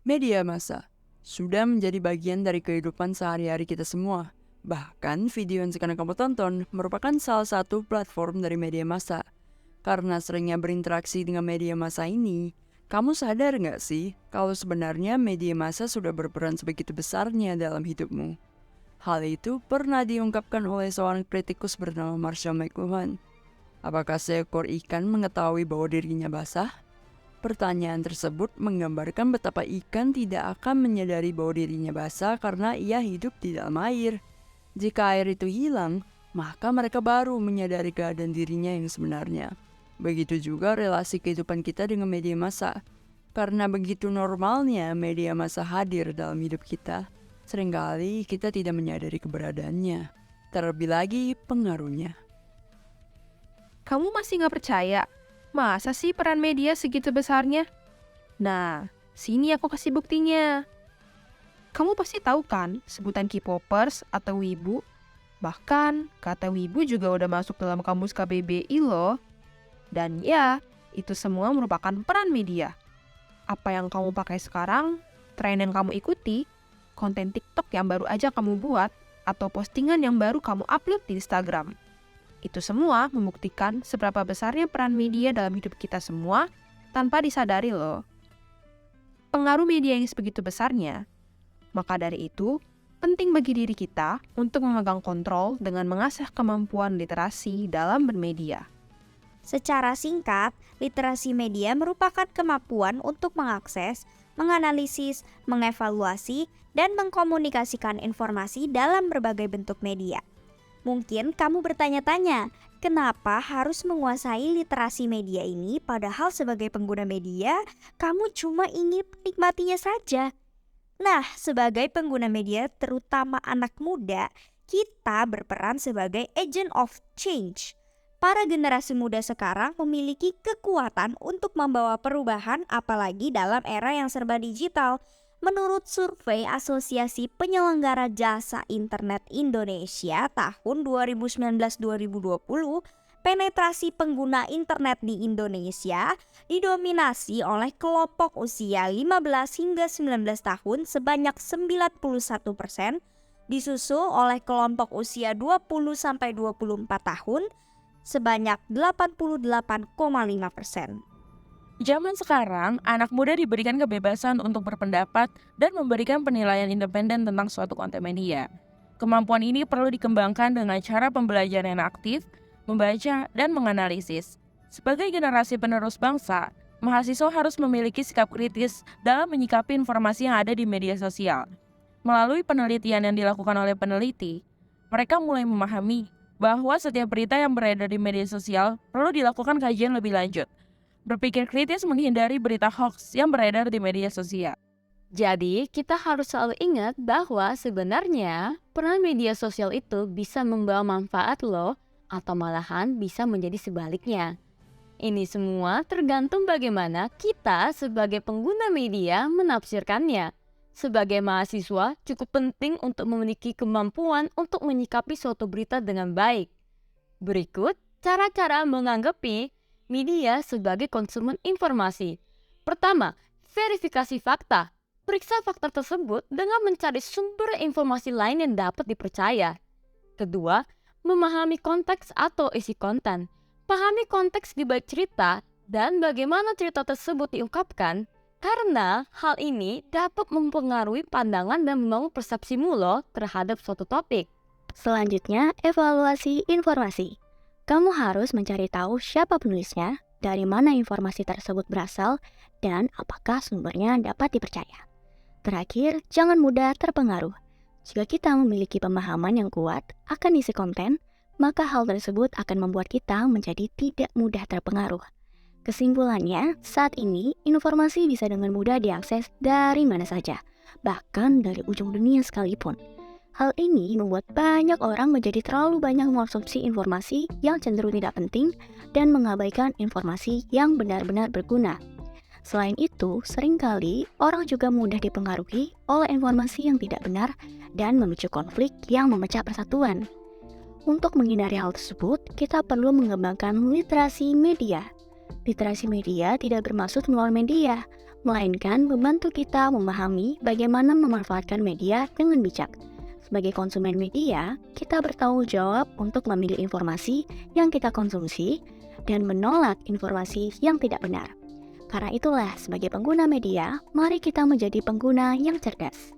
Media massa sudah menjadi bagian dari kehidupan sehari-hari kita semua. Bahkan video yang sekarang kamu tonton merupakan salah satu platform dari media massa. Karena seringnya berinteraksi dengan media massa ini, kamu sadar nggak sih kalau sebenarnya media massa sudah berperan sebegitu besarnya dalam hidupmu? Hal itu pernah diungkapkan oleh seorang kritikus bernama Marshall McLuhan. Apakah seekor ikan mengetahui bahwa dirinya basah? Pertanyaan tersebut menggambarkan betapa ikan tidak akan menyadari bahwa dirinya basah karena ia hidup di dalam air. Jika air itu hilang, maka mereka baru menyadari keadaan dirinya yang sebenarnya. Begitu juga relasi kehidupan kita dengan media massa. Karena begitu normalnya media massa hadir dalam hidup kita, seringkali kita tidak menyadari keberadaannya. Terlebih lagi pengaruhnya. Kamu masih nggak percaya? Masa sih peran media segitu besarnya? Nah, sini aku kasih buktinya. Kamu pasti tahu kan sebutan K-popers atau wibu? Bahkan kata wibu juga udah masuk dalam kamus KBBI loh. Dan ya, itu semua merupakan peran media. Apa yang kamu pakai sekarang, tren yang kamu ikuti, konten TikTok yang baru aja kamu buat, atau postingan yang baru kamu upload di Instagram. Itu semua membuktikan seberapa besarnya peran media dalam hidup kita semua tanpa disadari loh. Pengaruh media yang sebegitu besarnya, maka dari itu penting bagi diri kita untuk memegang kontrol dengan mengasah kemampuan literasi dalam bermedia. Secara singkat, literasi media merupakan kemampuan untuk mengakses, menganalisis, mengevaluasi, dan mengkomunikasikan informasi dalam berbagai bentuk media. Mungkin kamu bertanya-tanya, kenapa harus menguasai literasi media ini padahal sebagai pengguna media, kamu cuma ingin menikmatinya saja. Nah, sebagai pengguna media, terutama anak muda, kita berperan sebagai agent of change. Para generasi muda sekarang memiliki kekuatan untuk membawa perubahan apalagi dalam era yang serba digital. Menurut survei Asosiasi Penyelenggara Jasa Internet Indonesia tahun 2019-2020, penetrasi pengguna internet di Indonesia didominasi oleh kelompok usia 15 hingga 19 tahun sebanyak 91%, disusul oleh kelompok usia 20-24 tahun sebanyak 88,5%. Zaman sekarang, anak muda diberikan kebebasan untuk berpendapat dan memberikan penilaian independen tentang suatu konten media. Kemampuan ini perlu dikembangkan dengan cara pembelajaran yang aktif, membaca, dan menganalisis. Sebagai generasi penerus bangsa, mahasiswa harus memiliki sikap kritis dalam menyikapi informasi yang ada di media sosial. Melalui penelitian yang dilakukan oleh peneliti, mereka mulai memahami bahwa setiap berita yang beredar di media sosial perlu dilakukan kajian lebih lanjut. Berpikir kritis menghindari berita hoax yang beredar di media sosial. Jadi, kita harus selalu ingat bahwa sebenarnya peran media sosial itu bisa membawa manfaat loh, atau malahan bisa menjadi sebaliknya. Ini semua tergantung bagaimana kita sebagai pengguna media menafsirkannya. Sebagai mahasiswa, cukup penting untuk memiliki kemampuan untuk menyikapi suatu berita dengan baik. Berikut cara-cara menanggapi media sebagai konsumen informasi. Pertama, verifikasi fakta. Periksa fakta tersebut dengan mencari sumber informasi lain yang dapat dipercaya. Kedua, memahami konteks atau isi konten. Pahami konteks di balik cerita dan bagaimana cerita tersebut diungkapkan, karena hal ini dapat mempengaruhi pandangan dan membangun persepsimu loh terhadap suatu topik. Selanjutnya, evaluasi informasi. Kamu harus mencari tahu siapa penulisnya, dari mana informasi tersebut berasal, dan apakah sumbernya dapat dipercaya. Terakhir, jangan mudah terpengaruh. Jika kita memiliki pemahaman yang kuat akan isi konten, maka hal tersebut akan membuat kita menjadi tidak mudah terpengaruh. Kesimpulannya, saat ini informasi bisa dengan mudah diakses dari mana saja, bahkan dari ujung dunia sekalipun. Hal ini membuat banyak orang menjadi terlalu banyak mengkonsumsi informasi yang cenderung tidak penting dan mengabaikan informasi yang benar-benar berguna. Selain itu, seringkali orang juga mudah dipengaruhi oleh informasi yang tidak benar dan memicu konflik yang memecah persatuan. Untuk menghindari hal tersebut, kita perlu mengembangkan literasi media. Literasi media tidak bermaksud melawan media, melainkan membantu kita memahami bagaimana memanfaatkan media dengan bijak. Sebagai konsumen media, kita bertanggung jawab untuk memilih informasi yang kita konsumsi dan menolak informasi yang tidak benar. Karena itulah, sebagai pengguna media, mari kita menjadi pengguna yang cerdas.